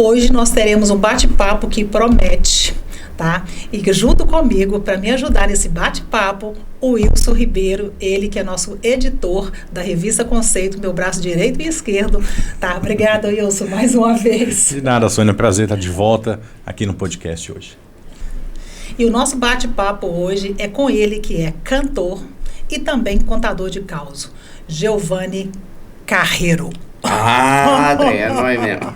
Hoje nós teremos um bate-papo que promete, tá? E junto comigo, para me ajudar nesse bate-papo, o Wilson Ribeiro, ele que é nosso editor da revista Conceito, meu braço direito e esquerdo, tá? Obrigada, Wilson, mais uma vez. De nada, Sônia, prazer estar de volta aqui no podcast hoje. E o nosso bate-papo hoje é com ele, que é cantor e também contador de causos, Giovanni Carreiro. Ah, é nóis mesmo.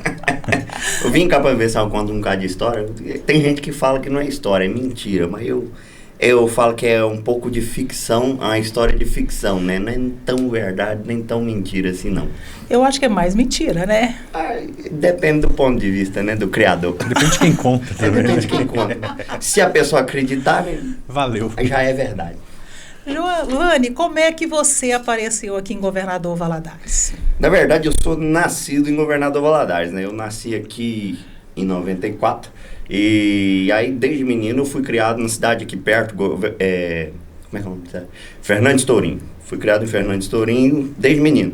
Eu vim cá pra ver se eu conto um bocado de história. Tem gente que fala que não é história, é mentira, mas eu falo que é um pouco de ficção, uma história de ficção, né? Não é tão verdade, nem tão mentira assim, não. Eu acho que é mais mentira, né? Depende do ponto de vista, né? Do criador. Depende de quem conta também. Depende de quem conta. Se a pessoa acreditar, valeu. Já é verdade. Giovanni, como é que você apareceu aqui em Governador Valadares? Na verdade, eu sou nascido em Governador Valadares, né? Eu nasci aqui em 94 e aí desde menino eu fui criado na cidade aqui perto, como é que é o nome? Fernandes Tourinho. Fui criado em Fernandes Tourinho desde menino.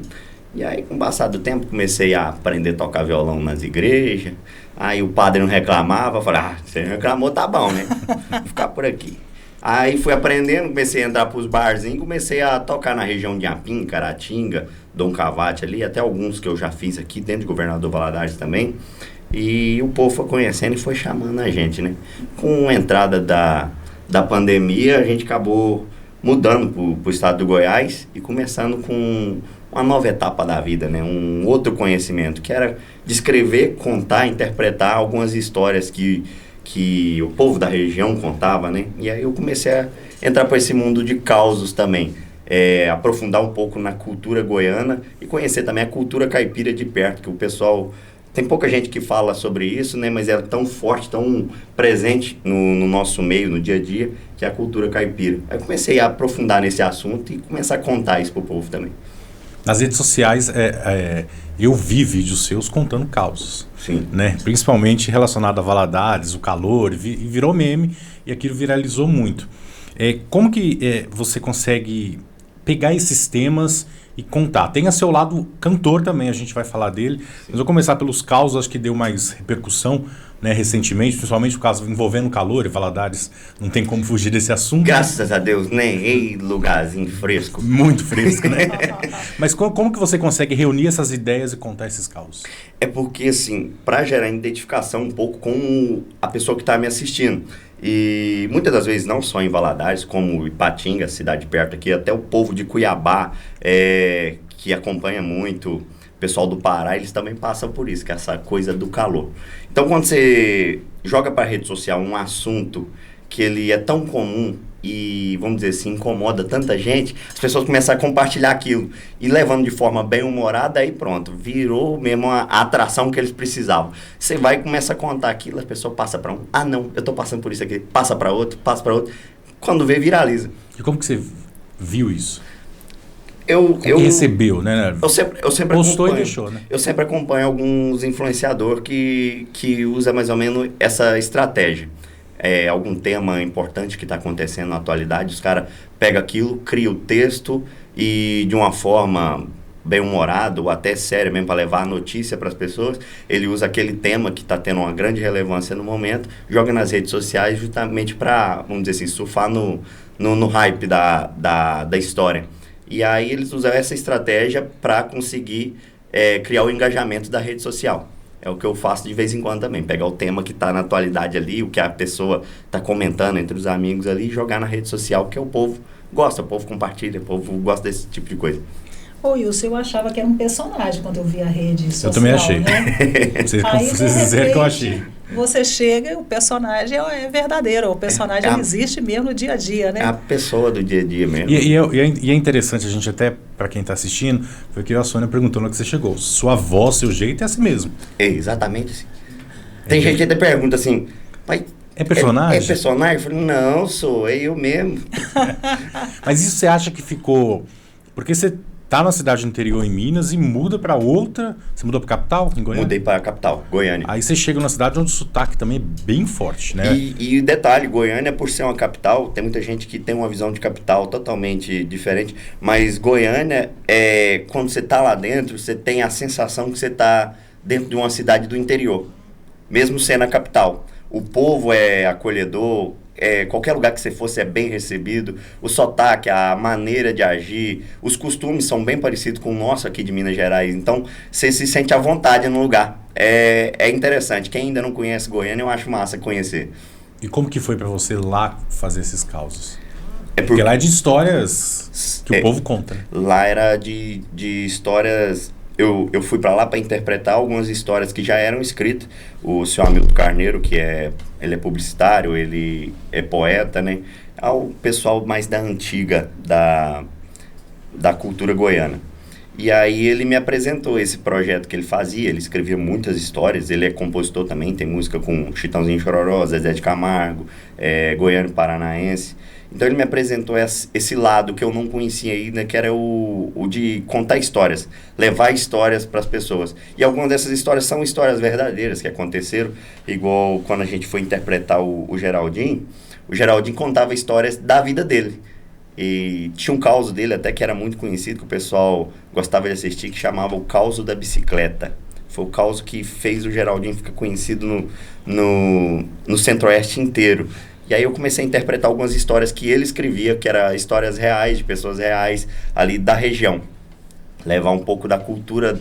E aí, com o passar do tempo, comecei a aprender a tocar violão nas igrejas. Aí o padre não reclamava, eu falei, você reclamou, tá bom, né? Vou ficar por aqui. Aí fui aprendendo, comecei a entrar pros barzinhos, comecei a tocar na região de Apim, Caratinga, Dom Cavate ali, até alguns que eu já fiz aqui dentro de Governador Valadares também. E o povo foi conhecendo e foi chamando a gente, né? Com a entrada da pandemia, a gente acabou mudando pro estado do Goiás e começando com uma nova etapa da vida, né? Um outro conhecimento, que era de escrever, contar, interpretar algumas histórias que o povo da região contava, né? E aí eu comecei a entrar para esse mundo de causos também. Aprofundar um pouco na cultura goiana e conhecer também a cultura caipira de perto, que o pessoal... Tem pouca gente que fala sobre isso, né? Mas é tão forte, tão presente no nosso meio, no dia a dia, que é a cultura caipira. Aí eu comecei a aprofundar nesse assunto e começar a contar isso pro povo também. Nas redes sociais, eu vi vídeos seus contando causos. Sim. Né? Principalmente relacionado a Valadares, o calor, virou meme e aquilo viralizou muito. Como que você consegue pegar esses temas e contar? Tem a seu lado cantor também, a gente vai falar dele. Sim. Mas vou começar pelos causos, acho que deu mais repercussão, né, recentemente, principalmente o caso envolvendo o calor, e Valadares não tem como fugir desse assunto. Graças a Deus, né? Ei, lugarzinho fresco. Muito fresco, né? Mas como que você consegue reunir essas ideias e contar esses causos? É porque, assim, para gerar identificação um pouco com a pessoa que está me assistindo. E muitas das vezes, não só em Valadares, como Ipatinga, cidade perto aqui, até o povo de Cuiabá, que acompanha muito o pessoal do Pará, eles também passam por isso, que é essa coisa do calor. Então, quando você joga para a rede social um assunto que ele é tão comum e, vamos dizer assim, incomoda tanta gente, as pessoas começam a compartilhar aquilo e levando de forma bem humorada, aí pronto, virou mesmo a atração que eles precisavam. Você vai e começa a contar aquilo, a pessoa passa para um, não, eu tô passando por isso aqui, passa para outro, quando vê, viraliza. E como que você viu isso? Como recebeu, né? Eu sempre postou acompanho, e deixou, né? Eu sempre acompanho alguns influenciadores que usam mais ou menos essa estratégia. Algum tema importante que está acontecendo na atualidade, os caras pegam aquilo, criam o texto e de uma forma bem humorada ou até séria mesmo para levar a notícia para as pessoas, ele usa aquele tema que está tendo uma grande relevância no momento, joga nas redes sociais justamente para, vamos dizer assim, surfar no hype da história. E aí eles usam essa estratégia para conseguir criar o engajamento da rede social. É o que eu faço de vez em quando também. Pegar o tema que está na atualidade ali, o que a pessoa está comentando entre os amigos ali, e jogar na rede social, que o povo gosta, o povo compartilha, o povo gosta desse tipo de coisa. Ô Wilson, eu achava que era um personagem quando eu vi a rede social. Eu também achei. Né? Vocês disseram que eu achei. Você chega, o personagem é verdadeiro, o personagem existe mesmo no dia a dia, né? É a pessoa do dia a dia mesmo. E é interessante, a gente até, para quem está assistindo, foi que a Sônia perguntou na que você chegou. Sua voz, seu jeito é assim mesmo. É exatamente assim. Tem gente que até pergunta assim, pai, é personagem? É personagem? Eu falei, não, é eu mesmo. Mas isso você acha que ficou... Porque você tá na cidade do interior em Minas e muda para outra... Você mudou para capital, em Goiânia? Mudei para a capital, Goiânia. Aí você chega numa cidade onde o sotaque também é bem forte, né? E detalhe, Goiânia, por ser uma capital, tem muita gente que tem uma visão de capital totalmente diferente, mas Goiânia, quando você tá lá dentro, você tem a sensação que você tá dentro de uma cidade do interior. mesmo sendo a capital. O povo é acolhedor, qualquer lugar que você for, você é bem recebido. O sotaque, a maneira de agir, os costumes são bem parecidos com o nosso aqui de Minas Gerais. Então, você se sente à vontade no lugar. É interessante. Quem ainda não conhece Goiânia, eu acho massa conhecer. E como que foi para você lá fazer esses causos? Porque lá é de histórias que o povo conta. Né? Lá era de histórias... Eu fui para lá para interpretar algumas histórias que já eram escritas. O seu Hamilton Carneiro, ele é publicitário, ele é poeta, né? É o pessoal mais da antiga, da cultura goiana. E aí ele me apresentou esse projeto que ele fazia. Ele escrevia muitas histórias, ele é compositor também, tem música com Chitãozinho Chororó, Zezé de Camargo, goiano paranaense. Então ele me apresentou esse lado que eu não conhecia ainda, que era o de contar histórias, levar histórias para as pessoas. E algumas dessas histórias são histórias verdadeiras que aconteceram, igual quando a gente foi interpretar o Geraldinho contava histórias da vida dele. E tinha um caos dele até que era muito conhecido, que o pessoal gostava de assistir, que chamava o Caos da Bicicleta. Foi o caos que fez o Geraldinho ficar conhecido no Centro-Oeste inteiro. E aí eu comecei a interpretar algumas histórias que ele escrevia, que eram histórias reais, de pessoas reais ali da região. Levar um pouco da cultura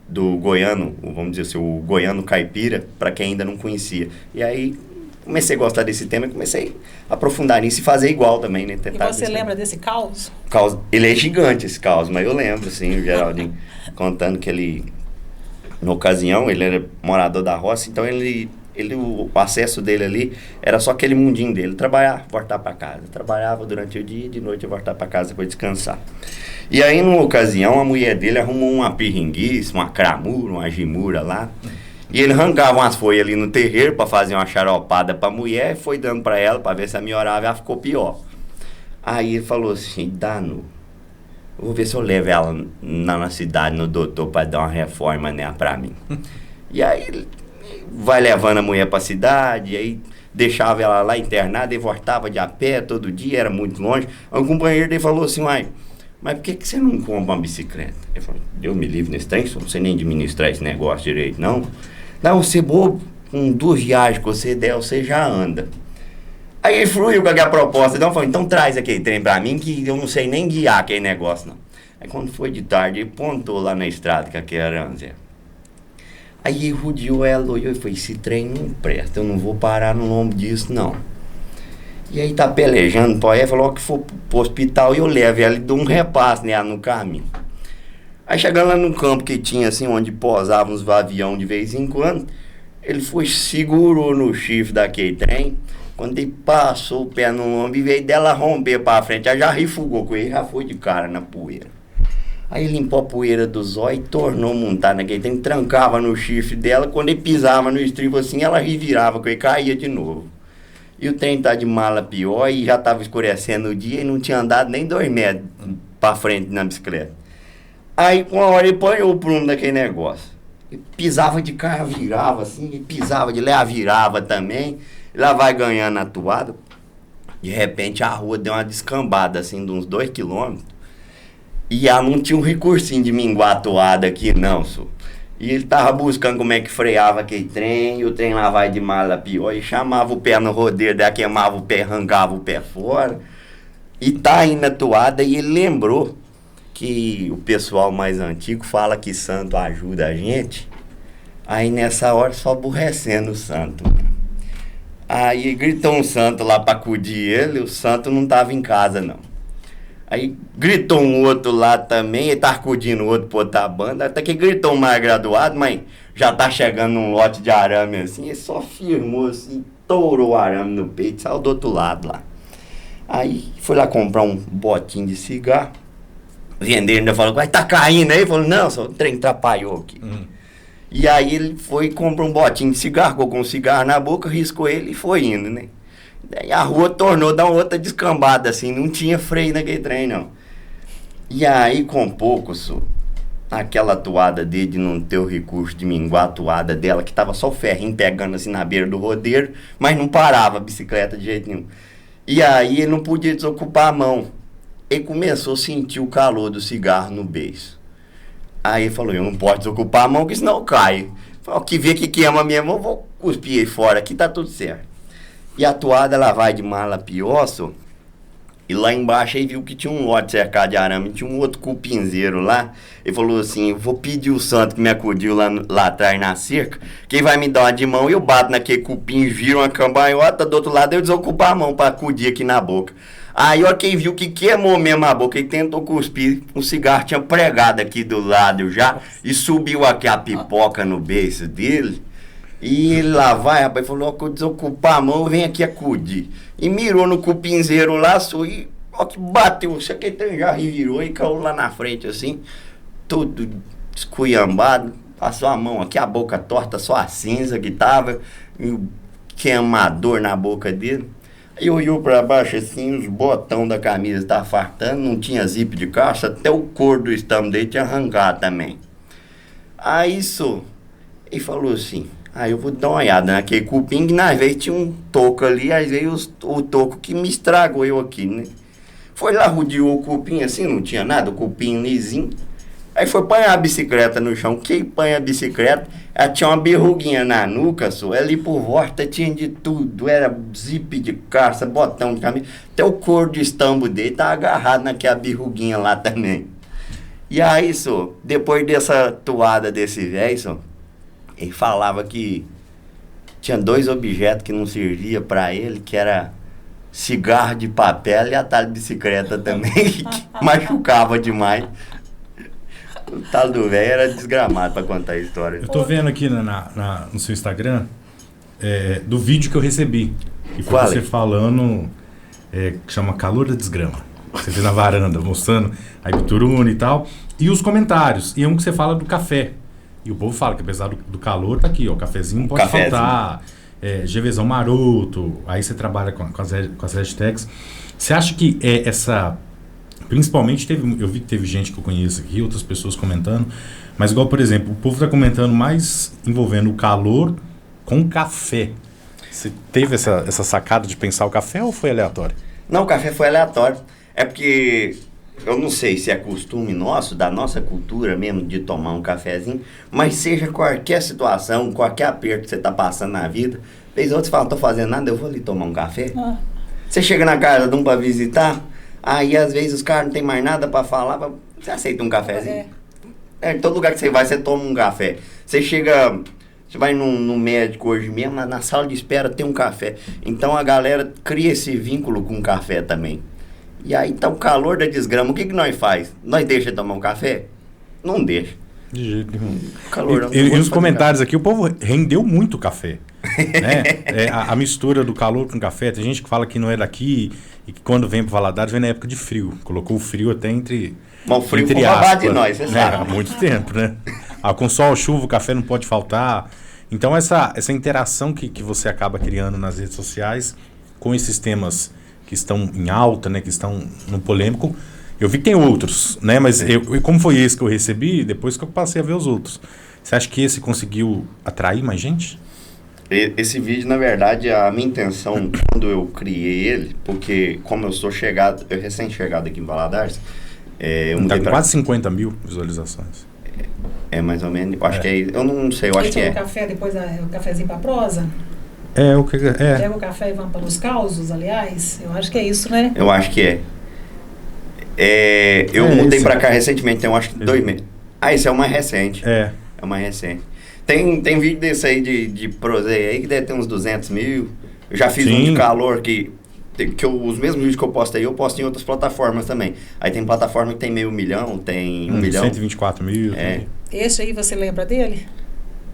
do goiano, vamos dizer assim, o goiano caipira, para quem ainda não conhecia. E aí comecei a gostar desse tema e comecei a aprofundar nisso e fazer igual também, né? E você lembra desse caos? Ele é gigante, esse caos, mas eu lembro, sim, o Geraldinho contando que ele, na ocasião, ele era morador da roça, então o acesso dele ali era só aquele mundinho dele, trabalhar, voltar para casa. Trabalhava durante o dia e de noite voltar para casa para descansar. E aí, numa ocasião, a mulher dele arrumou uma pirringuice, uma cramura, uma gimura lá. E ele arrancava umas folhas ali no terreiro para fazer uma xaropada para a mulher, foi dando para ela para ver se ela melhorava, e ela ficou pior. Aí ele falou assim, eu vou ver se eu levo ela na cidade, no doutor, para dar uma reforma, né, para mim. E aí ele vai levando a mulher para a cidade, aí deixava ela lá internada e voltava de a pé todo dia, era muito longe. Aí o companheiro dele falou assim, mas por que você não compra uma bicicleta? Ele falou, Deus me livre nesse trem, não sei nem administrar esse negócio direito, não. Não, você bobo, com 2 viagens que você der, você já anda. Aí ele fluiu com aquela proposta, então traz aquele trem pra mim que eu não sei nem guiar aquele negócio, não. Aí quando foi de tarde, ele pontou lá na estrada que aquele era Zé. Aí ele rodeou ela, olhou e falou, esse trem não presta, eu não vou parar no lombo disso, não. E aí tá pelejando, pô, aí falou que for pro hospital e eu levo ela e dou um repasse, né, no caminho. Aí chegando lá no campo que tinha assim, onde pousavam os aviões de vez em quando, ele segurou no chifre daquele trem, quando ele passou o pé no lombo e veio dela romper pra frente, aí já refugou com ele, já foi de cara na poeira. Aí limpou a poeira do zóio e tornou montar naquele trem, trancava no chifre dela, quando ele pisava no estribo assim, ela revirava com ele, caía de novo. E o trem tá de mala pior e já tava escurecendo o dia e não tinha andado nem 2 metros pra frente na bicicleta. Aí, com a hora, ele apanhou o prumo daquele negócio. Ele pisava de cara, virava assim, ele pisava de lá, virava também. E lá vai ganhando a toada. De repente, a rua deu uma descambada, assim, de uns 2 quilômetros. E ela não tinha um recursinho de minguar a toada aqui, não, senhor. E ele tava buscando como é que freava aquele trem, e o trem lá vai de mala pior, e chamava o pé no rodeiro, daí queimava o pé, arrancava o pé fora. E tá indo na toada, e ele lembrou que o pessoal mais antigo fala que santo ajuda a gente, aí nessa hora só aborrecendo o santo. Aí gritou um santo lá pra acudir ele, o santo não tava em casa não. Aí gritou um outro lá também, ele tá acudindo o outro pra outra banda, até que gritou um mais graduado, mas já tá chegando num lote de arame assim, ele só firmou assim, tourou o arame no peito, saiu do outro lado lá. Aí foi lá comprar um botinho de cigarro. O vendeiro ainda falou, vai tá caindo aí? Ele falou, não, só o trem atrapalhou aqui. E aí ele foi e comprou um botinho de cigarro, colocou um cigarro na boca, riscou ele e foi indo, né? Daí a rua tornou, dá uma outra descambada, assim, não tinha freio naquele trem, não. E aí, com pouco, aquela toada dele de não ter o recurso de minguar a toada dela, que tava só o ferrinho pegando assim na beira do rodeiro, mas não parava a bicicleta de jeito nenhum. E aí ele não podia desocupar a mão. Ele começou a sentir o calor do cigarro no beiço. Aí ele falou, eu não posso desocupar a mão, que senão eu caio. Falei, que vê que queima mesmo, eu vou cuspir aí fora, aqui tá tudo certo. E a toada, ela vai de Malapiosso, e lá embaixo aí viu que tinha um lote cercado de arame, tinha um outro cupinzeiro lá. Ele falou assim, vou pedir o santo que me acudiu lá atrás na cerca, quem vai me dar uma de mão, eu bato naquele cupim, viro uma cambalhota, do outro lado eu desocupo a mão pra acudir aqui na boca. Aí, ó, quem viu que queimou mesmo a boca, ele tentou cuspir, o cigarro tinha pregado aqui do lado já, e subiu aqui a pipoca no beiço dele. E ele lá vai, rapaz, falou, ó, desocupar a mão, vem aqui acudir. E mirou no cupinzeiro lá, e ó, que bateu, isso aqui já revirou e caiu lá na frente, assim, todo esculhambado, passou a mão aqui, a boca torta, só a cinza que tava, e o queimador na boca dele. Aí olhou pra baixo assim, os botão da camisa estavam fartando, não tinha zip de calça, até o couro do estampo dele tinha arrancado também. Aí isso, ele falou assim, eu vou dar uma olhada naquele cupim, que às vezes tinha um toco ali, às vezes o toco que me estragou eu aqui, né? Foi lá, rodeou o cupim assim, não tinha nada, o cupim lisinho. Aí foi apanhar a bicicleta no chão. Quem apanha a bicicleta, ela tinha uma berruguinha na nuca, só. Ali por volta tinha de tudo. Era zip de calça, botão de camisa. Até o couro de estambo dele tá agarrado naquela berruguinha lá também. E aí, só, depois dessa toada desse velho, só, ele falava que tinha 2 objetos que não servia para ele, que era cigarro de papel e atalho de bicicleta também, que machucava demais. O tal do velho era desgramado pra contar a história. Eu tô vendo aqui no seu Instagram do vídeo que eu recebi. E foi você falando que chama Calor da Desgrama. Você fez na varanda, mostrando a Ibituruna e tal. E os comentários. E é um que você fala do café. E o povo fala que apesar do calor, tá aqui, ó. O cafezinho não pode faltar. GVzão maroto. Aí você trabalha com as hashtags. Você acha que essa... Principalmente eu vi que teve gente que eu conheço aqui, outras pessoas comentando, mas igual, por exemplo, o povo está comentando mais envolvendo o calor com café. Você teve essa sacada de pensar o café ou foi aleatório? Não, o café foi aleatório. É porque eu não sei se é costume nosso, da nossa cultura mesmo, de tomar um cafezinho, mas seja qualquer situação, qualquer aperto que você está passando na vida, vez outros falam, não estou fazendo nada, eu vou ali tomar um café. Você chega na casa de um para visitar, aí às vezes os caras não tem mais nada para falar, você aceita um cafezinho? Em todo lugar que você vai, você toma um café. Você vai no médico hoje mesmo, na sala de espera tem um café. Então a galera cria esse vínculo com o café também. E aí tá o calor da desgrama, o que nós faz? Nós deixa de tomar um café? Não deixa. De jeito nenhum. Calor, e nos comentários aqui, o povo rendeu muito café. Né? A mistura do calor com café, tem gente que fala que não é daqui e que quando vem para Valadares vem na época de frio. Colocou o frio até entre o frio entre aspas, de nós, você sabe. Há muito tempo, né? Com sol, chuva, o café não pode faltar. Então essa interação que você acaba criando nas redes sociais com esses temas que estão em alta, né, que estão no polêmico, eu vi que tem outros, né? Mas como foi esse que eu recebi, depois que eu passei a ver os outros. Você acha que esse conseguiu atrair mais gente? Esse vídeo, na verdade, a minha intenção, quando eu criei ele, porque como eu sou recém-chegado aqui em Valadares, eu mudei quase 50 mil visualizações. Mais ou menos, eu acho que é isso. Eu não sei, eu acho que é. O café, depois o cafezinho pra prosa? Pega o café e vamos para os causos, aliás. Eu acho que é isso, né? Eu acho que é. Eu mudei pra cá recentemente, eu acho que 2 meses. Esse é o mais recente. É o mais recente. Tem vídeo desse aí de proseia aí que deve ter uns 200 mil. Eu já fiz um de calor os mesmos vídeos que eu posto aí, eu posto em outras plataformas também. Aí tem plataforma que tem 500 mil, tem 1 milhão. 124 mil. Esse aí, você lembra dele?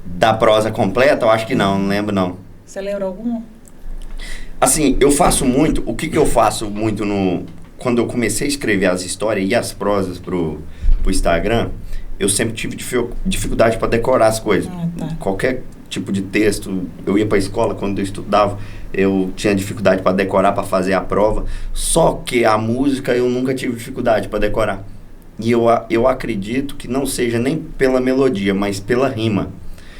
Da prosa completa? Eu acho que não lembro não. Você lembra algum? Assim, eu faço muito, o que eu faço muito quando eu comecei a escrever as histórias e as prosas pro Instagram, eu sempre tive dificuldade para decorar as coisas. Tá. Qualquer tipo de texto, eu ia para a escola, quando eu estudava, eu tinha dificuldade para decorar, para fazer a prova. Só que a música eu nunca tive dificuldade para decorar. E eu acredito que não seja nem pela melodia, mas pela rima.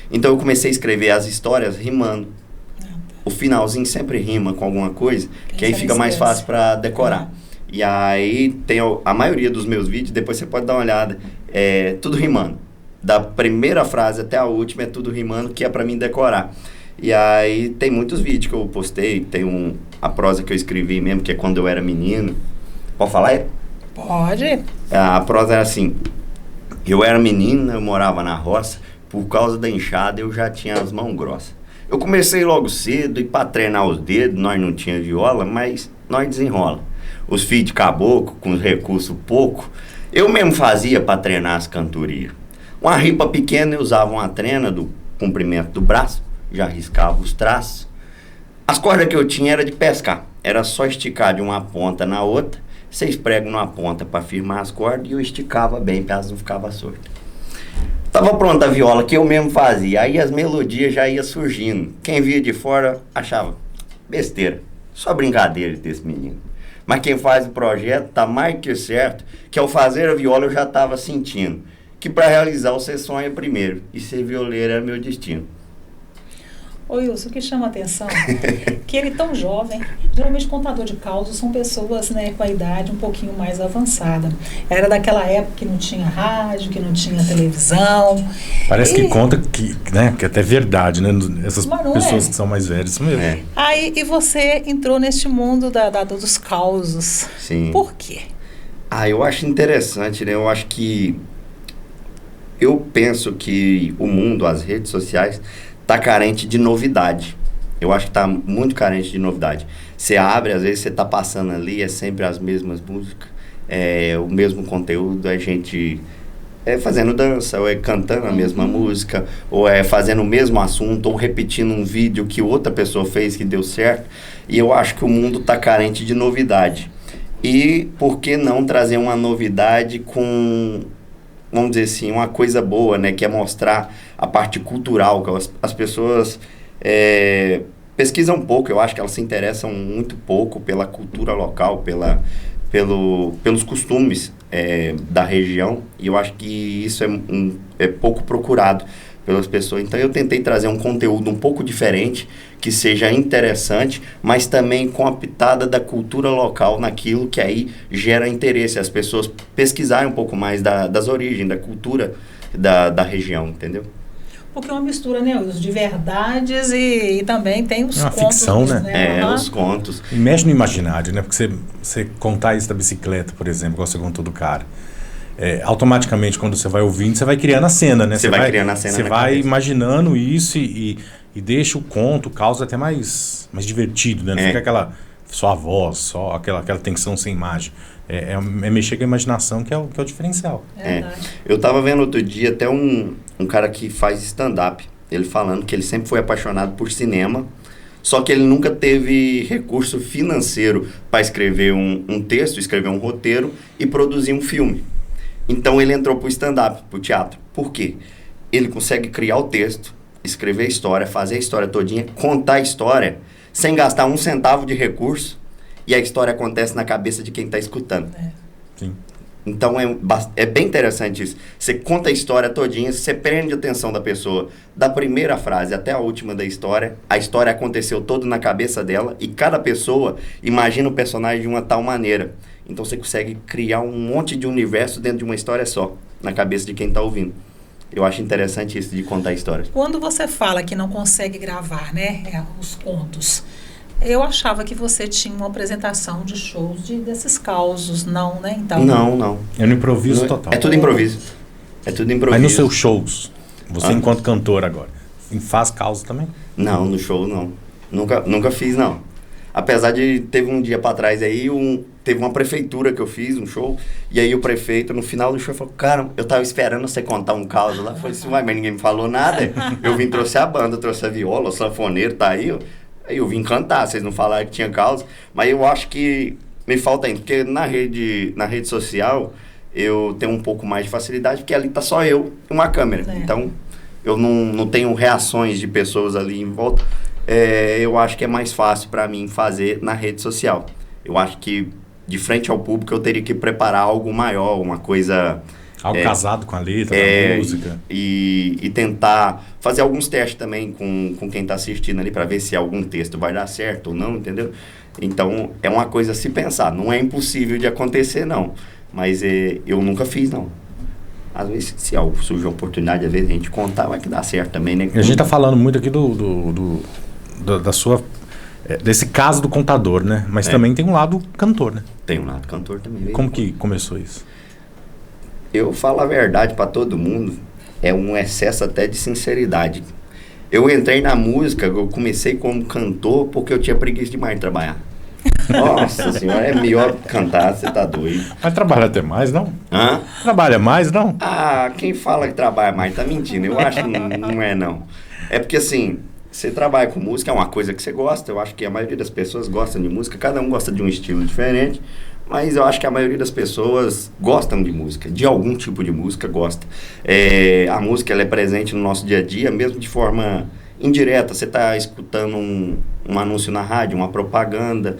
Então eu comecei a escrever as histórias rimando. O finalzinho sempre rima com alguma coisa, que aí fica mais fácil para decorar. E aí tem a maioria dos meus vídeos, depois você pode dar uma olhada, tudo rimando. Da primeira frase até a última é tudo rimando, que é pra mim decorar. E aí tem muitos vídeos que eu postei, tem a prosa que eu escrevi mesmo, que é quando eu era menino. Pode falar? Pode. A prosa era assim: eu era menino, eu morava na roça, por causa da enxada eu já tinha as mãos grossas. Eu comecei logo cedo e para treinar os dedos, nós não tinha viola, mas nós desenrola. Os filhos de caboclo, com os recursos pouco, eu mesmo fazia para treinar as cantorias. Uma ripa pequena eu usava uma trena do comprimento do braço, já riscava os traços. As cordas que eu tinha era de pescar, era só esticar de uma ponta na outra, 6 pregos numa ponta para firmar as cordas e eu esticava bem para elas não ficavam soltas. Tava pronta a viola que eu mesmo fazia, aí as melodias já iam surgindo. Quem via de fora achava besteira, só brincadeira desse menino. Mas quem faz o projeto tá mais que certo que ao fazer a viola eu já estava sentindo que para realizar você sonha primeiro, e ser violeiro era meu destino. Ô Wilson, o que chama a atenção que ele tão jovem, geralmente contador de causos são pessoas, né, com a idade um pouquinho mais avançada. Era daquela época que não tinha rádio, que não tinha televisão. Parece que conta que, né, que até é verdade, né? Essas pessoas que são mais velhas, isso mesmo. É. Aí, e você entrou neste mundo dos causos. Sim. Por quê? Eu acho interessante, né? Eu penso que o mundo, as redes sociais, tá carente de novidade. Eu acho que tá muito carente de novidade. Você abre, às vezes você tá passando ali, é sempre as mesmas músicas, o mesmo conteúdo, a gente fazendo dança, ou cantando a mesma música, ou fazendo o mesmo assunto, ou repetindo um vídeo que outra pessoa fez que deu certo. E eu acho que o mundo tá carente de novidade. E por que não trazer uma novidade com, vamos dizer assim, uma coisa boa, né? Que é mostrar a parte cultural, que as pessoas pesquisam pouco, eu acho que elas se interessam muito pouco pela cultura local, pelos costumes da região, e eu acho que isso é pouco procurado pelas pessoas. Então eu tentei trazer um conteúdo um pouco diferente, que seja interessante, mas também com a pitada da cultura local naquilo que aí gera interesse, as pessoas pesquisarem um pouco mais das origens, da cultura da região, entendeu? Porque é uma mistura, né, os de verdades e também tem os contos. Ficção, né? Os contos. E mexe no imaginário, né? Porque você contar isso da bicicleta, por exemplo, igual você contou do cara. Automaticamente, quando você vai ouvindo, você vai criando a cena, né? Você vai criando a cena. Você vai cabeça. Imaginando isso e deixa o conto, o caos até mais divertido, né? Não fica só a voz, só aquela tensão sem imagem. É mexer com a imaginação que é o diferencial. Eu tava vendo outro dia até um cara que faz stand-up, ele falando que ele sempre foi apaixonado por cinema, só que ele nunca teve recurso financeiro para escrever um texto, escrever um roteiro e produzir um filme. Então ele entrou pro stand-up, pro teatro. Por quê? Ele consegue criar o texto, escrever a história, fazer a história todinha, contar a história, sem gastar um centavo de recurso, e a história acontece na cabeça de quem está escutando. Sim. Então é bem interessante isso. Você conta a história todinha, você prende a atenção da pessoa, da primeira frase até a última da história. A história aconteceu toda na cabeça dela, e cada pessoa imagina o personagem de uma tal maneira. Então você consegue criar um monte de universo dentro de uma história só, na cabeça de quem está ouvindo. Eu acho interessante isso de contar histórias. Quando você fala que não consegue gravar, né, os contos, eu achava que você tinha uma apresentação de shows desses causos, não, né? Então, não. É no improviso total. É tudo improviso. É tudo improviso. Mas nos seus shows, você enquanto cantor agora, faz causa também? Não, no show não. Nunca fiz, não. Apesar de, teve um dia pra trás aí, teve uma prefeitura que eu fiz, um show, e aí o prefeito, no final do show, falou, cara, eu tava esperando você contar um caos lá. Eu falei assim, mas ninguém me falou nada. Eu vim, trouxe a banda, trouxe a viola, o sanfoneiro tá aí, aí eu vim cantar, vocês não falaram que tinha causa. Mas eu acho que me falta ainda, porque na rede social, eu tenho um pouco mais de facilidade, porque ali tá só eu e uma câmera. Então, eu não tenho reações de pessoas ali em volta. Eu acho que é mais fácil para mim fazer na rede social. Eu acho que de frente ao público eu teria que preparar algo maior, uma coisa... Algo casado com a letra, da música. E tentar fazer alguns testes também com quem está assistindo ali para ver se algum texto vai dar certo ou não, entendeu? Então é uma coisa a se pensar. Não é impossível de acontecer, não. Mas eu nunca fiz, não. Às vezes, se algo surge uma oportunidade, às vezes a gente contar, vai que dá certo também, né? A gente tá falando muito aqui da sua... desse caso do contador, né? Mas também tem um lado cantor, né? Tem um lado cantor também. Como que começou isso? Eu falo a verdade para todo mundo, é um excesso até de sinceridade. Eu entrei na música, eu comecei como cantor porque eu tinha preguiça demais de trabalhar. Nossa senhora, é melhor cantar, você tá doido. Mas trabalha até mais, não? Hã? Trabalha mais, não? Ah, quem fala que trabalha mais tá mentindo, eu acho que não é não. É porque assim, você trabalha com música, é uma coisa que você gosta, eu acho que a maioria das pessoas gostam de música, cada um gosta de um estilo diferente, mas eu acho que a maioria das pessoas gostam de música, de algum tipo de música gosta. A música ela é presente no nosso dia a dia, mesmo de forma indireta. Você está escutando um anúncio na rádio, uma propaganda,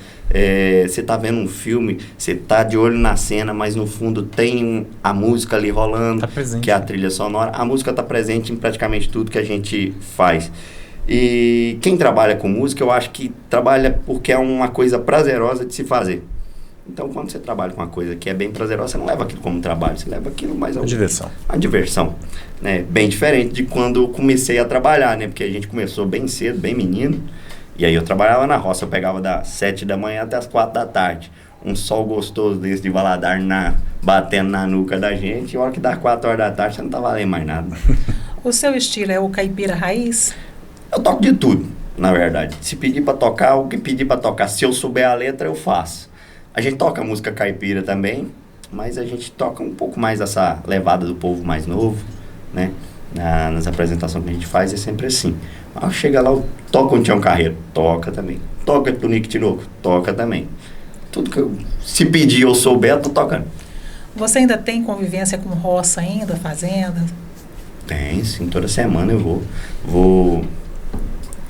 você está vendo um filme, você está de olho na cena, mas no fundo tem a música ali rolando, Tá presente, que é a trilha sonora. A música está presente em praticamente tudo que a gente faz. E quem trabalha com música, eu acho que trabalha porque é uma coisa prazerosa de se fazer. Então, quando você trabalha com uma coisa que é bem prazerosa, você não leva aquilo como trabalho, você leva aquilo mais... A diversão. A diversão, né? Bem diferente de quando eu comecei a trabalhar, né? Porque a gente começou bem cedo, bem menino, e aí eu trabalhava na roça, eu pegava das 7 da manhã até as 4 da tarde. Um sol gostoso desse de Valadares batendo na nuca da gente, e a hora que dá 4 horas da tarde, você não tá valendo mais nada. O seu estilo é o caipira raiz? Eu toco de tudo, na verdade. Se pedir pra tocar, o que pedir pra tocar, se eu souber a letra, eu faço. A gente toca música caipira também, mas a gente toca um pouco mais essa levada do povo mais novo, né? Nas apresentações que a gente faz é sempre assim. Chega lá, toca um Tião Carreiro, toca também. Toca Tunique Tinoco, toca também. Tudo que eu, se pedir eu souber, eu tô tocando. Você ainda tem convivência com roça ainda, fazenda? Tem, sim, toda semana eu vou...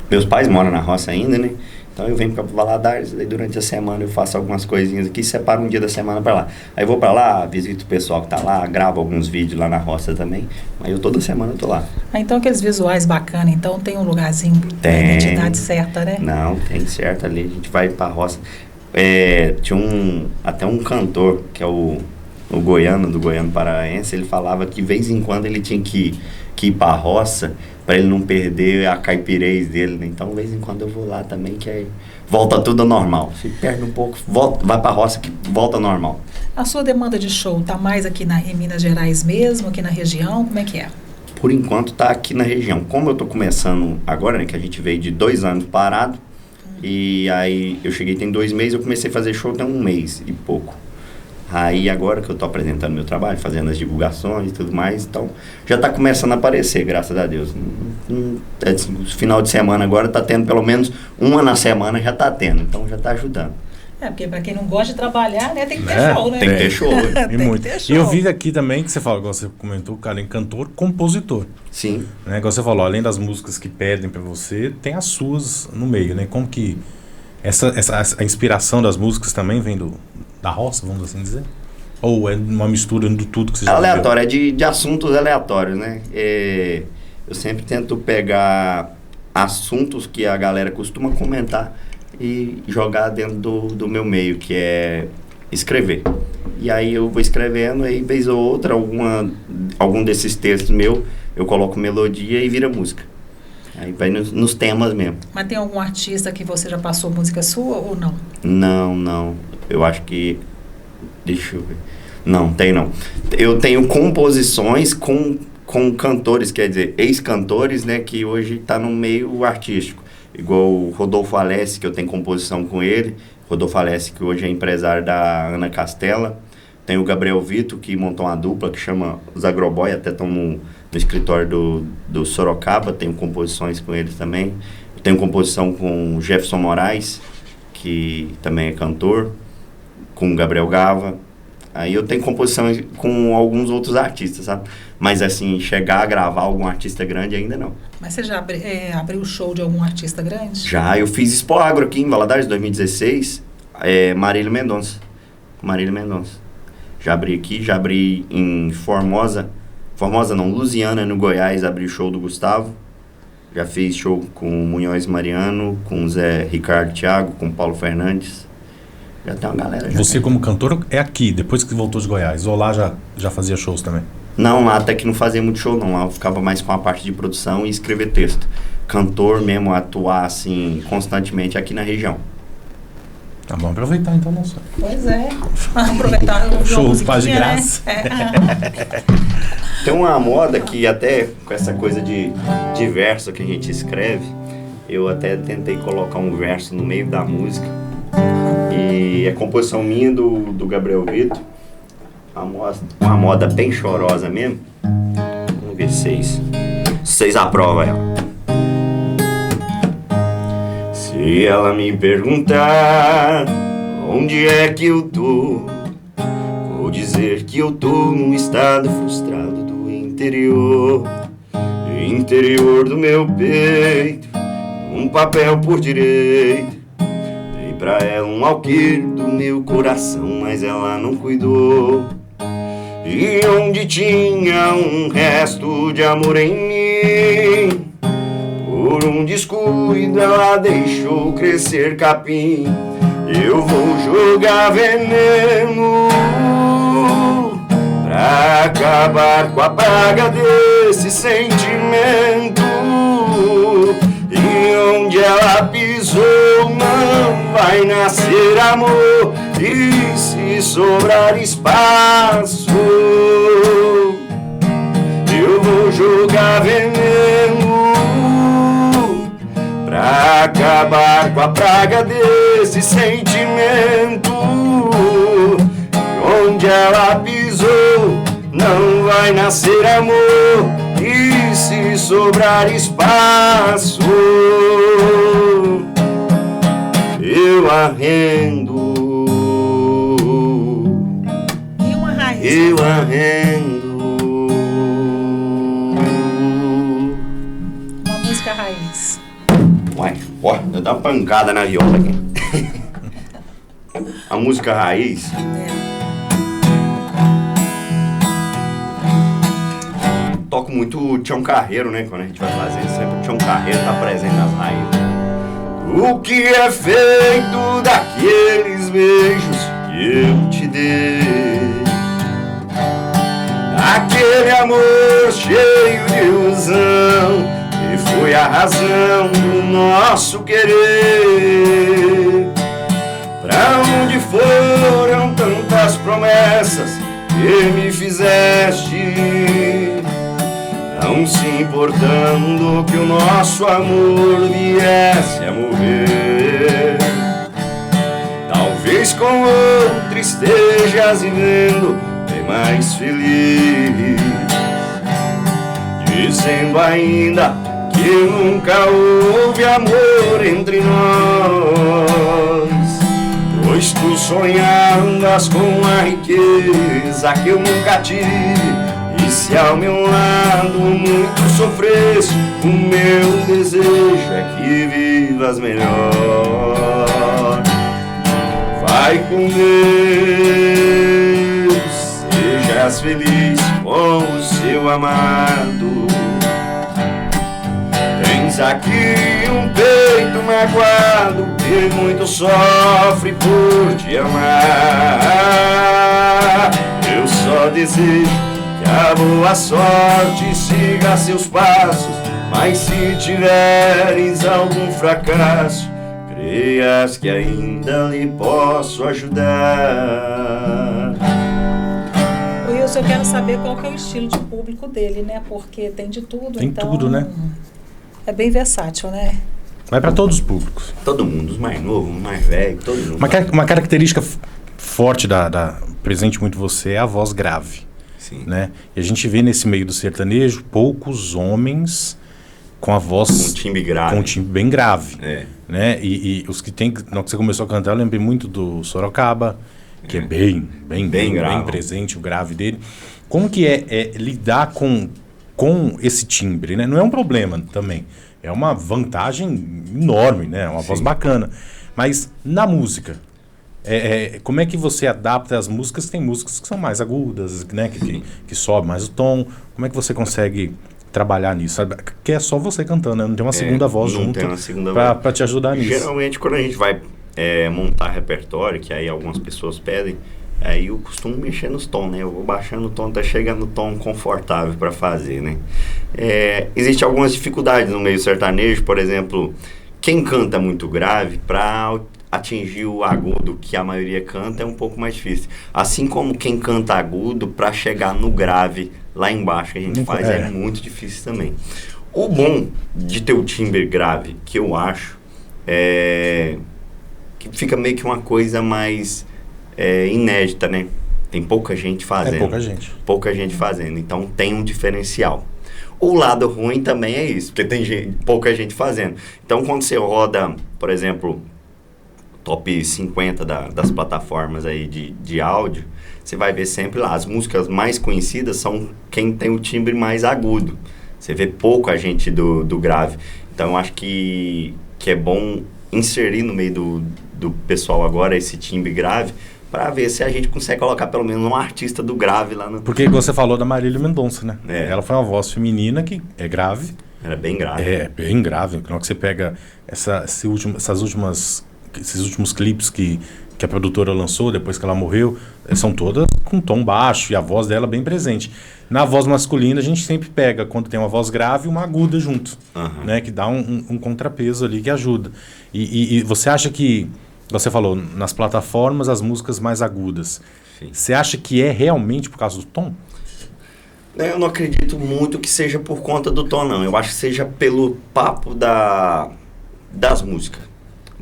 Meus pais moram na roça ainda, né? Então eu venho para Valadares, aí durante a semana eu faço algumas coisinhas aqui, separo um dia da semana para lá. Aí eu vou para lá, visito o pessoal que tá lá, gravo alguns vídeos lá na roça também, mas eu toda semana eu tô lá. Então aqueles visuais bacanas, então tem um lugarzinho da identidade certa, né? Não, tem certo ali, a gente vai pra roça. Tinha até um cantor, que é o Goiano, do Goiano Paraense, ele falava que de vez em quando ele tinha que ir pra roça, para ele não perder a caipirez dele, né? Então, de vez em quando eu vou lá também, que aí volta tudo ao normal. Se perde um pouco, vai para a roça que volta ao normal. A sua demanda de show está mais aqui em Minas Gerais mesmo, aqui na região? Como é que é? Por enquanto está aqui na região. Como eu estou começando agora, né, que a gente veio de 2 anos parado, e aí eu cheguei tem 2 meses, eu comecei a fazer show tem 1 mês e pouco. Aí agora que eu estou apresentando meu trabalho, fazendo as divulgações e tudo mais, então já está começando a aparecer, graças a Deus. Final de semana agora está tendo pelo menos uma na semana, já está tendo, então já está ajudando. Porque para quem não gosta de trabalhar, né, tem que ter show, né? Tem que ter show. E muito. Que ter show. E eu vi aqui também que você fala, igual você comentou, cara, em cantor, compositor. Sim. Né, igual você falou, além das músicas que pedem para você, tem as suas no meio, né? Como que a inspiração das músicas também vem da roça, vamos assim dizer? Ou é uma mistura de tudo que você já aleatório, é de assuntos aleatórios, né? Eu sempre tento pegar assuntos que a galera costuma comentar e jogar dentro do meu meio, que é escrever. E aí eu vou escrevendo, aí vez ou outra, algum desses textos meus, eu coloco melodia e vira música. Aí vai nos temas mesmo. Mas tem algum artista que você já passou música sua ou não? Não. Eu acho que... Deixa eu ver. Não, tem não. Eu tenho composições com cantores, quer dizer, ex-cantores, né, que hoje tá no meio artístico. Igual o Rodolfo Alessi, que eu tenho composição com ele. Rodolfo Alessi, que hoje é empresário da Ana Castela. Tem o Gabriel Vitor, que montou uma dupla que chama os Agroboy, até estão no escritório do Sorocaba. Tenho composições com eles também. Eu tenho composição com o Jefferson Moraes, que também é cantor, com o Gabriel Gava. Aí eu tenho composição com alguns outros artistas, sabe? Mas assim, chegar a gravar algum artista grande ainda não. Mas você já abriu o show de algum artista grande? Já, eu fiz Expo Agro aqui em Valadares, 2016, Marília Mendonça. Já abri em Formosa não, Lusiana, no Goiás, abri o show do Gustavo. Já fiz show com o Munhoz Mariano, com o Zé Ricardo Thiago, com o Paulo Fernandes. Já tem uma galera. Você como cantor é aqui, depois que voltou de Goiás, ou lá já fazia shows também? Não, lá até que não fazia muito show, não. Lá eu ficava mais com a parte de produção e escrever texto. Cantor mesmo, atuar assim, constantemente aqui na região. Tá bom, aproveitar então, nossa. Pois é. Aproveitar o Show faz de graça. Né? Tem uma moda que até com essa coisa de verso que a gente escreve, eu até tentei colocar um verso no meio da música. E é composição minha do Gabriel Vitor. Uma moda bem chorosa mesmo. Vamos ver se vocês aprovam ela. Se ela me perguntar onde é que eu tô, vou dizer que eu tô num estado frustrado do interior do meu peito, um papel por direito. Dei pra ela um alqueire do meu coração, mas ela não cuidou. E onde tinha um resto de amor em mim, por um descuido ela deixou crescer capim. Eu vou jogar veneno pra acabar com a praga desse sentimento. E onde ela pisou não vai nascer amor. E se sobrar espaço, eu vou jogar veneno pra acabar com a praga desse sentimento. Onde ela pisou não vai nascer amor. E se sobrar espaço, eu arrendo. E uma raiz. Eu arrendo. Uma música raiz. Uai, ó, eu dou uma pancada na viola aqui. A música raiz. Toco muito o Tião Carreiro, né? Quando a gente vai fazer, sempre o Tião Carreiro tá presente nas raízes. O que é feito daqueles beijos que eu te dei? Aquele amor cheio de ilusão que foi a razão do nosso querer. Pra onde foram tantas promessas que me fizeste, não se importando que o nosso amor viesse a morrer. Talvez com outra estejas vivendo bem mais feliz, dizendo ainda que nunca houve amor entre nós. Pois tu sonhavas com a riqueza que eu nunca tive, e se ao meu lado muito sofresse, o meu desejo é que vivas melhor. Vai com Deus, sejas feliz com o seu amado. Tens aqui um peito magoado que muito sofre por te amar. Eu só desejo que a boa sorte siga seus passos, mas se tiveres algum fracasso, creias que ainda lhe posso ajudar. Wilson, eu quero saber qual que é o estilo de público dele, né? Porque tem de tudo. Tem então, tudo, né? É bem versátil, né? Vai para todos os públicos. Todo mundo, os mais novos, os mais velhos, todo mundo. Uma característica forte presente muito você é a voz grave. Sim. Né? E a gente vê nesse meio do sertanejo poucos homens com a voz... Com um timbre grave. Com um timbre bem grave. É. Né? E os que tem... Na hora que você começou a cantar, eu lembrei muito do Sorocaba, que é bem presente, o grave dele. Como que é lidar com esse timbre, né? Não é um problema também. É uma vantagem enorme, né? É uma voz bacana. Mas na música, como é que você adapta as músicas? Tem músicas que são mais agudas, né? Que sobe mais o tom. Como é que você consegue trabalhar nisso? Sabe? Que é só você cantando, né? Não tem uma segunda voz junto para te ajudar nisso. Geralmente, quando a gente vai montar repertório, que aí algumas pessoas pedem, Aí eu costumo mexer nos tons, né? Eu vou baixando o tom até chegar no tom confortável para fazer, né? Existem algumas dificuldades no meio sertanejo, por exemplo, quem canta muito grave, para atingir o agudo que a maioria canta é um pouco mais difícil. Assim como quem canta agudo, para chegar no grave lá embaixo que a gente faz é muito difícil também. O bom de ter o timbre grave, que eu acho, que fica meio que uma coisa mais inédita, né? Tem pouca gente fazendo. Pouca gente fazendo. Então tem um diferencial. O lado ruim também é isso, porque tem pouca gente fazendo. Então quando você roda, por exemplo, top 50 das plataformas aí de áudio, você vai ver sempre lá, as músicas mais conhecidas são quem tem o timbre mais agudo. Você vê pouca gente do grave. Então eu acho que é bom inserir no meio do pessoal agora esse timbre grave, para ver se a gente consegue colocar pelo menos um artista do grave lá no... Porque você falou da Marília Mendonça, né? Ela foi uma voz feminina que é grave. Era bem grave. É, bem grave. Quando você pega esses últimos clipes que a produtora lançou depois que ela morreu, são todas com tom baixo e a voz dela bem presente. Na voz masculina, a gente sempre pega, quando tem uma voz grave, uma aguda junto, né? Que dá um contrapeso ali que ajuda. E você acha que... Você falou, nas plataformas, as músicas mais agudas. Sim. Você acha que é realmente por causa do tom? Eu não acredito muito que seja por conta do tom, não. Eu acho que seja pelo papo das músicas.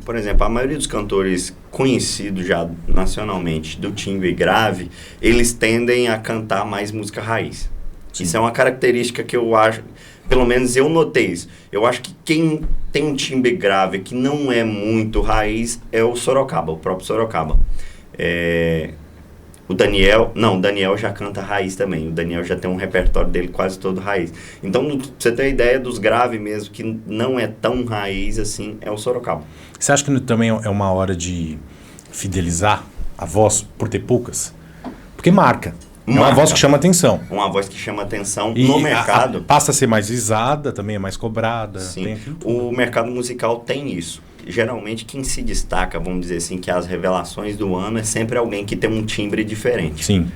Por exemplo, a maioria dos cantores conhecidos já nacionalmente do timbre grave, eles tendem a cantar mais música raiz. Sim. Isso é uma característica que eu acho... Pelo menos eu notei isso. Eu acho que quem tem um timbre grave que não é muito raiz é o Sorocaba, o próprio Sorocaba. O Daniel já canta raiz também. O Daniel já tem um repertório dele quase todo raiz. Então, pra você ter a ideia dos graves mesmo, que não é tão raiz assim, é o Sorocaba. Você acha que também é uma hora de fidelizar a voz por ter poucas? Porque marca. É uma voz que chama atenção. Uma voz que chama atenção no mercado. Passa a ser mais visada, também é mais cobrada. Sim, o mercado musical tem isso. Geralmente quem se destaca, vamos dizer assim, que as revelações do ano é sempre alguém que tem um timbre diferente. Sim.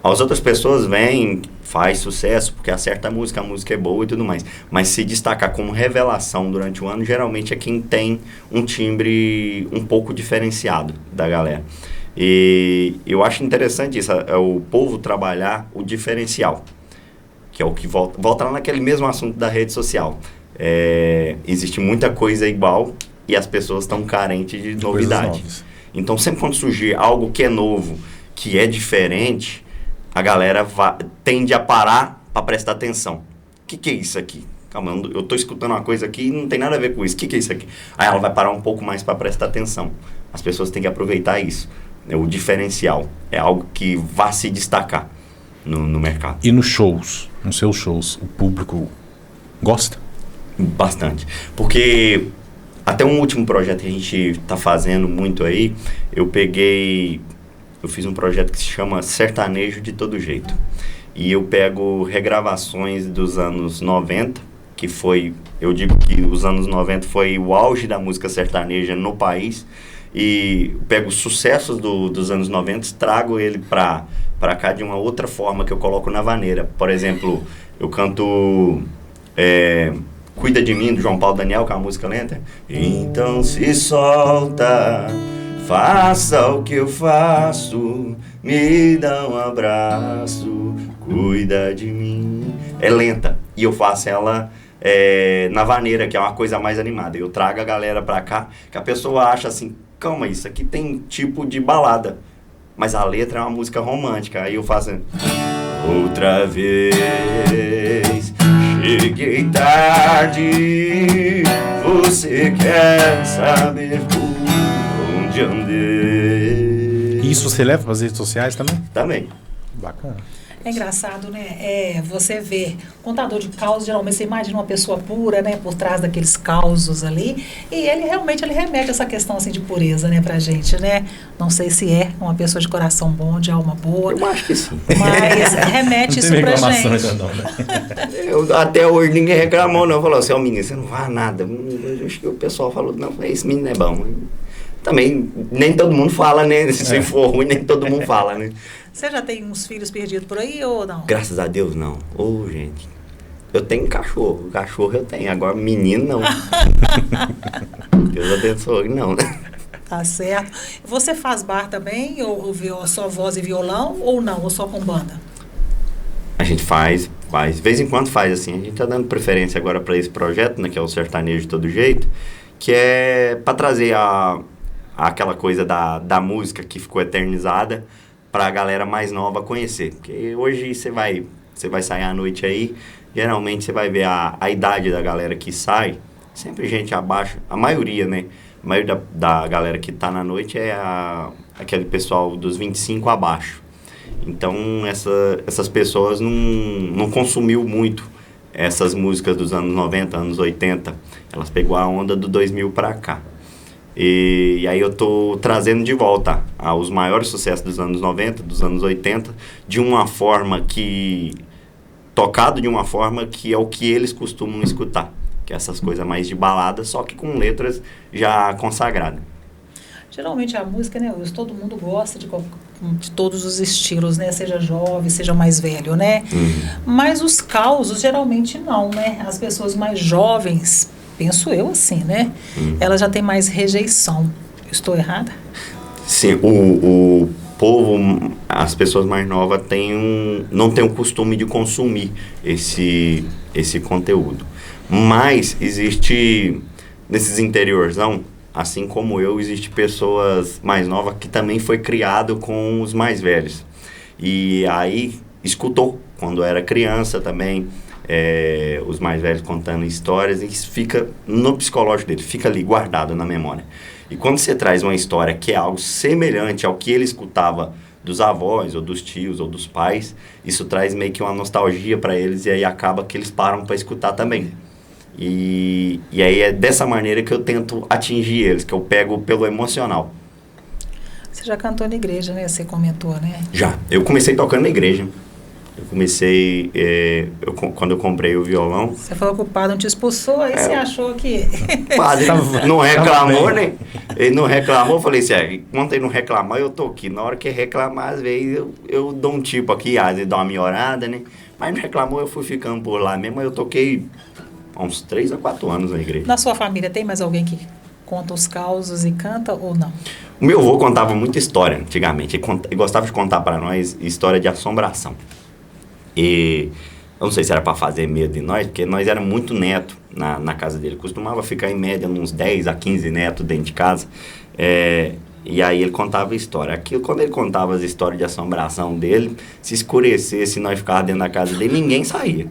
As outras pessoas vêm, faz sucesso, porque acerta a música é boa e tudo mais. Mas se destacar como revelação durante o ano, geralmente é quem tem um timbre um pouco diferenciado da galera. E eu acho interessante isso, o povo trabalhar o diferencial, que é o que volta lá naquele mesmo assunto da rede social. Existe muita coisa igual e as pessoas estão carentes de novidade. Então, sempre quando surgir algo que é novo, que é diferente, a galera tende a parar para prestar atenção. O que é isso aqui? Calma, eu estou escutando uma coisa aqui e não tem nada a ver com isso. O que é isso aqui? Aí ela vai parar um pouco mais para prestar atenção. As pessoas têm que aproveitar isso. O diferencial é algo que vai se destacar no mercado. E nos seus shows, o público gosta? Bastante. Porque até um último projeto que a gente está fazendo muito aí, eu fiz um projeto que se chama Sertanejo de Todo Jeito. E eu pego regravações dos anos 90, que foi, eu digo que os anos 90 foi o auge da música sertaneja no país. E pego os sucessos dos anos 90 e trago ele pra cá de uma outra forma que eu coloco na vaneira. Por exemplo, eu canto Cuida de Mim, do João Paulo Daniel, que é uma música lenta. Então se solta, faça o que eu faço, me dá um abraço, cuida de mim. É lenta, e eu faço ela... na vaneira, que é uma coisa mais animada. Eu trago a galera pra cá, que a pessoa acha assim, calma, isso aqui tem tipo de balada, mas a letra é uma música romântica. Aí eu faço outra vez, cheguei tarde, você quer saber por onde andei. E isso você leva para as redes sociais também? Também. Bacana. É engraçado, né? Você vê contador de causos, geralmente você imagina uma pessoa pura, né? Por trás daqueles causos ali. E ele realmente remete essa questão assim, de pureza, né? Pra gente, né? Não sei se é uma pessoa de coração bom, de alma boa. Eu acho que sim. Mas remete isso pra gente. Ainda não, né? Até hoje ninguém reclamou, não. Falou assim, menino, você não vai nada. Eu acho que o pessoal falou, não, esse menino é bom. Também, nem todo mundo fala, né? Se for ruim, nem todo mundo fala, né? Você já tem uns filhos perdidos por aí ou não? Graças a Deus, não. Ô, gente. Eu tenho cachorro. Cachorro eu tenho. Agora, menino, não. Deus abençoe, não. Tá certo. Você faz bar também? Ou só voz e violão? Ou não? Ou só com banda? A gente faz. De vez em quando faz, assim. A gente tá dando preferência agora para esse projeto, né? Que é o Sertanejo de Todo Jeito. Que é para trazer aquela coisa da música que ficou eternizada para a galera mais nova conhecer. Porque hoje você vai sair à noite aí, geralmente você vai ver a idade da galera que sai, sempre gente abaixo, a maioria, né? A maioria da galera que tá na noite é aquele pessoal dos 25 abaixo. Então, essas pessoas não consumiu muito essas músicas dos anos 90, anos 80. Elas pegou a onda do 2000 para cá. E aí eu tô trazendo de volta os maiores sucessos dos anos 90, dos anos 80, de uma forma tocado de uma forma que é o que eles costumam escutar, que é essas coisas mais de balada, só que com letras já consagradas. Geralmente a música, né, Wilson, todo mundo gosta de todos os estilos, né, seja jovem, seja mais velho, né? Mas os causos geralmente não, né? As pessoas mais jovens, penso eu assim, né? Ela já tem mais rejeição. Estou errada? Sim, o povo, as pessoas mais novas não têm o costume de consumir esse conteúdo. Mas existe, nesses interiorzão, assim como eu, existe pessoas mais novas que também foi criado com os mais velhos. E aí escutou, quando era criança também, os mais velhos contando histórias, e isso fica no psicológico dele, fica ali guardado na memória. E quando você traz uma história que é algo semelhante ao que ele escutava dos avós, ou dos tios, ou dos pais, isso traz meio que uma nostalgia para eles, e aí acaba que eles param para escutar também. E aí é dessa maneira que eu tento atingir eles, que eu pego pelo emocional. Você já cantou na igreja, né? Você comentou, né? Já. Eu comecei tocando na igreja. Eu comecei, quando eu comprei o violão... Você falou que o padre não te expulsou, aí você achou que... O padre não reclamou, né? Ele não reclamou, eu falei assim, enquanto ele não reclamar, eu tô aqui. Na hora que ele reclamar, às vezes eu dou um tipo aqui, às vezes dou uma melhorada, né? Mas não reclamou, eu fui ficando por lá mesmo. Eu toquei há uns 3 a 4 anos na igreja. Na sua família tem mais alguém que conta os causos e canta ou não? O meu avô contava muita história antigamente. Ele gostava de contar para nós história de assombração. E eu não sei se era para fazer medo de nós, porque nós éramos muito neto na casa dele. Costumava ficar em média uns 10 a 15 netos dentro de casa. E aí ele contava a história. Quando ele contava as histórias de assombração dele, se escurecesse e nós ficávamos dentro da casa dele, ninguém saía.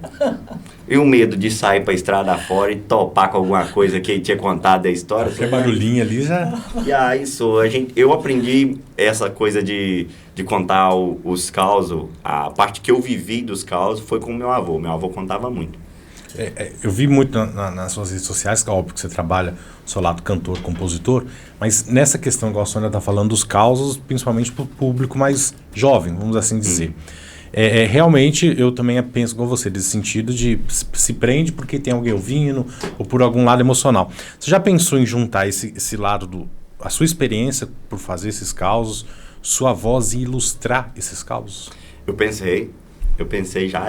E o medo de sair para a estrada fora e topar com alguma coisa que ele tinha contado da história. Qualquer barulhinho ali já... E aí, eu aprendi essa coisa de contar os causos. A parte que eu vivi dos causos foi com o meu avô. Meu avô contava muito. Eu vi muito nas suas redes sociais, que é óbvio que você trabalha o seu lado cantor, compositor, mas nessa questão, igual a Sônia está falando, dos causos, principalmente para o público mais jovem, vamos assim dizer. Realmente, eu também penso com você, nesse sentido de se prende porque tem alguém ouvindo, ou por algum lado emocional. Você já pensou em juntar esse lado, a sua experiência por fazer esses causos, sua voz e ilustrar esses causos? Eu pensei já.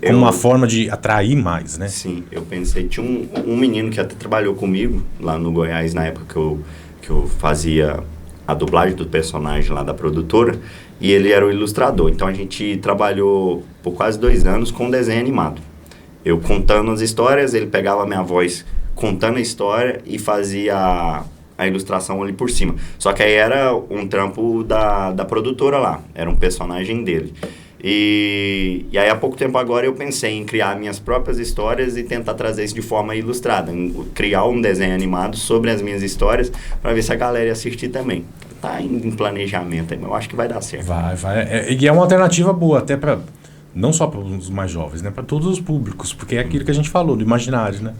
Como uma forma de atrair mais, né? Sim, eu pensei. Tinha um menino que até trabalhou comigo lá no Goiás, na época que eu fazia a dublagem do personagem lá da produtora, e ele era o ilustrador. Então a gente trabalhou por quase 2 anos com desenho animado. Eu contando as histórias, ele pegava a minha voz contando a história e fazia a ilustração ali por cima. Só que aí era um trampo da produtora lá, era um personagem dele. E aí há pouco tempo agora eu pensei em criar minhas próprias histórias e tentar trazer isso de forma ilustrada, criar um desenho animado sobre as minhas histórias para ver se a galera ia assistir também. Tá em planejamento aí, mas eu acho que vai dar certo. Vai. E é uma alternativa boa até para, não só para os mais jovens, né, para todos os públicos, porque é aquilo que a gente falou, do imaginário, né?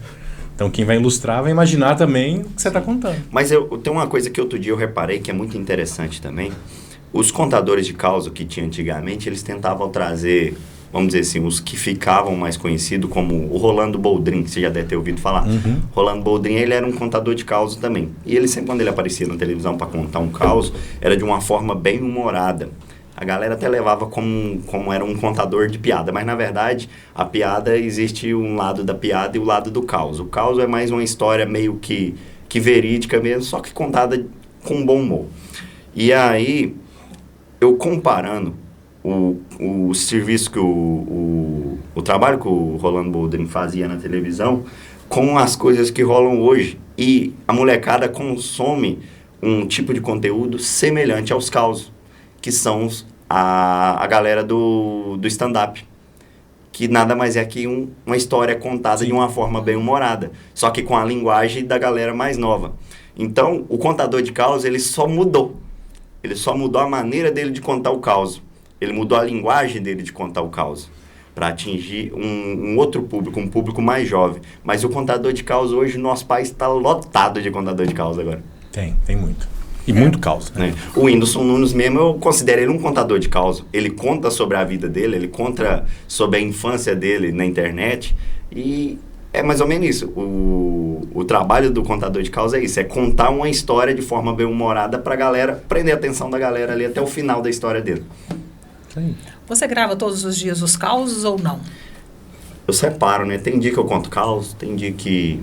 Então quem vai ilustrar vai imaginar também o que você está contando. Mas tem uma coisa que outro dia eu reparei que é muito interessante também. Os contadores de causa que tinha antigamente, eles tentavam trazer vamos dizer assim, os que ficavam mais conhecidos, como o Rolando Boldrin, que você já deve ter ouvido falar. Rolando Boldrin, ele era um contador de causos também. E ele sempre, quando ele aparecia na televisão para contar um caos, era de uma forma bem humorada. A galera até levava como era um contador de piada, mas na verdade a piada, existe um lado da piada e o lado do caos. O caos é mais uma história meio que verídica mesmo, só que contada com bom humor. E aí, eu comparando o serviço que o trabalho que o Rolando Boldrin fazia na televisão com as coisas que rolam hoje, e a molecada consome um tipo de conteúdo semelhante aos causos, que são a galera do stand-up, que nada mais é que uma história contada de uma forma bem humorada, só que com a linguagem da galera mais nova. Então, o contador de caos, ele só mudou a maneira dele de contar o caos, ele mudou a linguagem dele de contar o caos, para atingir um outro público, um público mais jovem. Mas o contador de caos hoje, nosso país está lotado de contador de caos agora. Tem muito. E muito caos, né? O Whindersson Nunes mesmo, eu considero ele um contador de caos. Ele conta sobre a vida dele, ele conta sobre a infância dele na internet. E é mais ou menos isso. O trabalho do contador de caos é isso. É contar uma história de forma bem humorada pra galera, prender a atenção da galera ali até o final da história dele. Sim. Você grava todos os dias os causos ou não? Eu separo, né? Tem dia que eu conto caos, tem dia que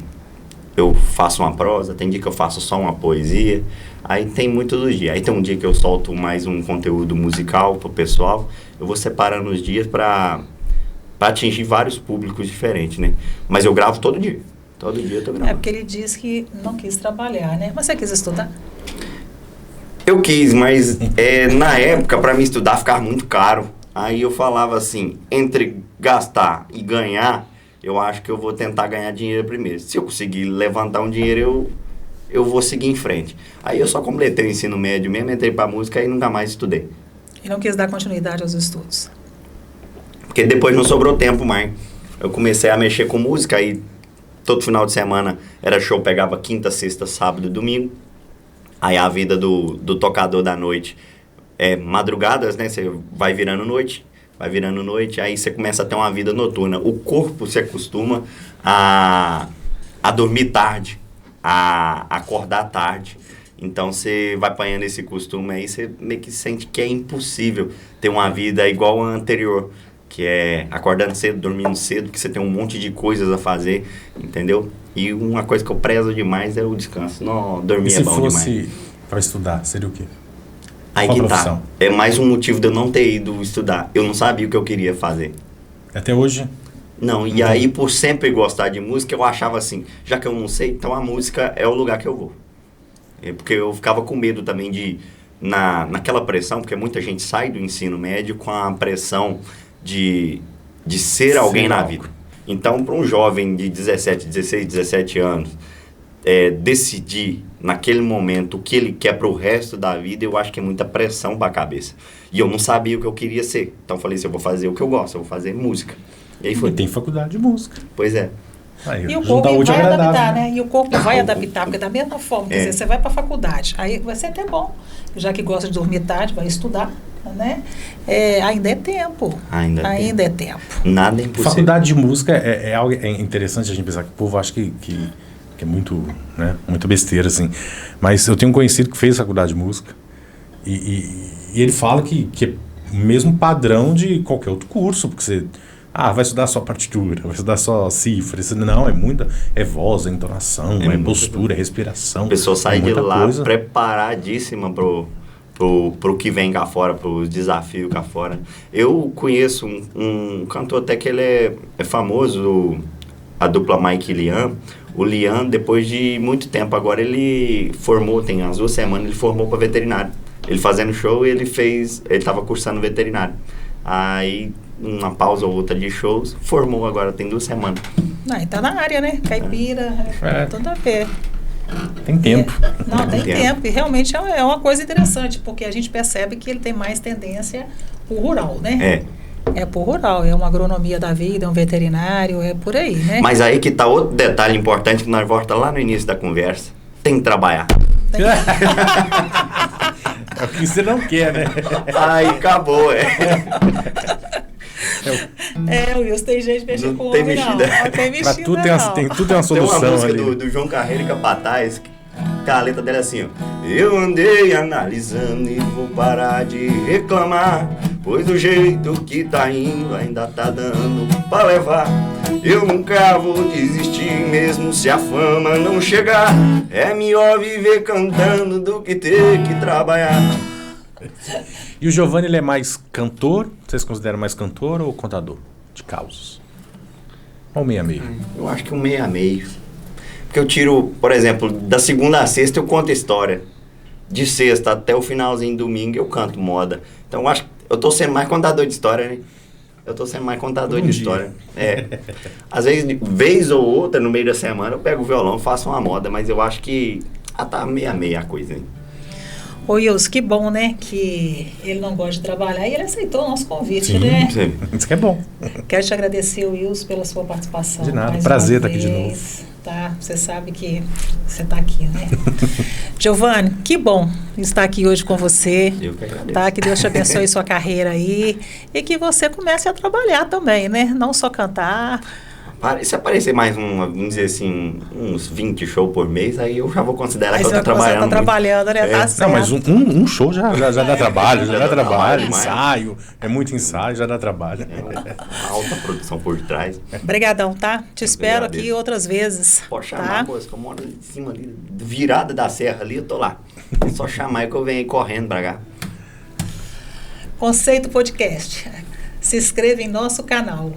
eu faço uma prosa, tem dia que eu faço só uma poesia. Aí tem muitos dos dias. Aí tem um dia que eu solto mais um conteúdo musical pro pessoal. Eu vou separando os dias para atingir vários públicos diferentes, né? Mas eu gravo todo dia. Todo dia eu tô gravando. É porque ele diz que não quis trabalhar, né? Mas você quis estudar? Eu quis, mas na época, para mim estudar, ficava muito caro. Aí eu falava assim, entre gastar e ganhar, eu acho que eu vou tentar ganhar dinheiro primeiro. Se eu conseguir levantar um dinheiro, eu vou seguir em frente. Aí eu só completei o ensino médio mesmo, entrei pra música e nunca mais estudei. E não quis dar continuidade aos estudos? Porque depois não sobrou tempo mais. Eu comecei a mexer com música, aí todo final de semana era show, pegava quinta, sexta, sábado e domingo. Aí a vida do tocador da noite é madrugadas, né? Você vai virando noite, aí você começa a ter uma vida noturna. O corpo se acostuma a dormir tarde, a acordar tarde. Então você vai apanhando esse costume aí, você meio que sente que é impossível ter uma vida igual a anterior, que é acordando cedo, dormindo cedo, que você tem um monte de coisas a fazer, entendeu? E uma coisa que eu prezo demais é o descanso. Não, dormir é bom demais. E se fosse para estudar, seria o quê? Aí que tá. É mais um motivo de eu não ter ido estudar. Eu não sabia o que eu queria fazer. Até hoje? Não, e aí por sempre gostar de música, eu achava assim, já que eu não sei, então a música é o lugar que eu vou. Porque eu ficava com medo também de, naquela pressão, porque muita gente sai do ensino médio com a pressão de ser alguém na vida. Então, para um jovem de 16, 17 anos, decidir naquele momento o que ele quer para o resto da vida, eu acho que é muita pressão para a cabeça. E eu não sabia o que eu queria ser. Então, eu falei assim, eu vou fazer o que eu gosto, eu vou fazer música. E aí foi. E tem faculdade de música. Pois é. Aí, e o corpo vai adaptar, né? E o corpo vai O adaptar, porque da mesma forma, quer dizer, você vai para a faculdade, aí vai ser até bom, já que gosta de dormir tarde, vai estudar, né? Ainda é tempo. Ainda é tempo. Nada é impossível. Faculdade de música é algo interessante a gente pensar, que o povo acha que é muito, né, muita besteira, assim. Mas eu tenho um conhecido que fez faculdade de música e ele fala que é o mesmo padrão de qualquer outro curso, porque você... vai estudar só partitura, vai estudar só cifra. Não, é voz, é entonação, é postura, é respiração. A pessoa sai de lá preparadíssima pro que vem cá fora, pros desafios cá fora. Eu conheço um cantor até que ele é famoso, a dupla Mike e Lian. O Lian, depois de muito tempo, agora ele formou, tem as 2 semanas, ele formou para veterinário. Ele fazendo show, ele estava cursando veterinário. Aí, uma pausa ou outra de shows, formou agora, tem 2 semanas. E tá na área, né? Caipira, tudo a ver. Tem tempo. Tem tempo. E realmente é uma coisa interessante, porque a gente percebe que ele tem mais tendência pro rural, né? É pro rural, é uma agronomia da vida, é um veterinário, é por aí, né? Mas aí que tá outro detalhe importante que nós voltamos lá no início da conversa. Tem que trabalhar. É o que você não quer, né? Aí acabou, Wilson, tem gente mexendo Não com tem homem, mexida. não. Não tem mexida, Pra tudo não. tem uma Tem uma solução música ali. do João Carreiro e Capataz, que a letra dela é assim, ó. Eu andei analisando e vou parar de reclamar, pois do jeito que tá indo ainda tá dando pra levar. Eu nunca vou desistir mesmo se a fama não chegar. É melhor viver cantando do que ter que trabalhar. E o Giovanni, ele é mais cantor? Vocês consideram mais cantor ou contador de causos? Ou meio a meio? Eu acho que um meio a meio. Porque eu tiro, por exemplo, da segunda a sexta eu conto história. De sexta até o finalzinho do domingo eu canto moda. Então eu acho que eu tô sendo mais contador de história, né? Eu tô sendo mais contador de história. É. Às vezes, vez ou outra, no meio da semana, eu pego o violão e faço uma moda, mas eu acho que tá meio a meio a coisa, hein? Ô, Wilson, que bom, né? Que ele não gosta de trabalhar e ele aceitou o nosso convite, Sim, né? Sim. Isso que é bom. Quero te agradecer, Wilson, pela sua participação. De nada, mais prazer uma estar aqui de vez, novo. Tá? Você sabe que você está aqui, né? Giovanni, que bom estar aqui hoje com você. Eu que agradeço. Tá? Que Deus te abençoe sua carreira aí e que você comece a trabalhar também, né? Não só cantar. Se aparecer mais vamos dizer assim, uns 20 shows por mês, aí eu já vou considerar Aí que eu você tô trabalhando. tá trabalhando, né? É. Tá Não, certo. Não, mas um show já dá trabalho, já dá trabalho, demais. ensaio, é muito ensaio, já dá trabalho. É uma alta produção por trás. Obrigadão, tá? Te espero agradeço. aqui outras vezes. Pode chamar, Tá? moça, que eu moro em cima ali, virada da serra ali, eu tô lá. É só chamar aí que eu venho aí correndo pra cá. Conceito Podcast. Se inscreva em nosso canal.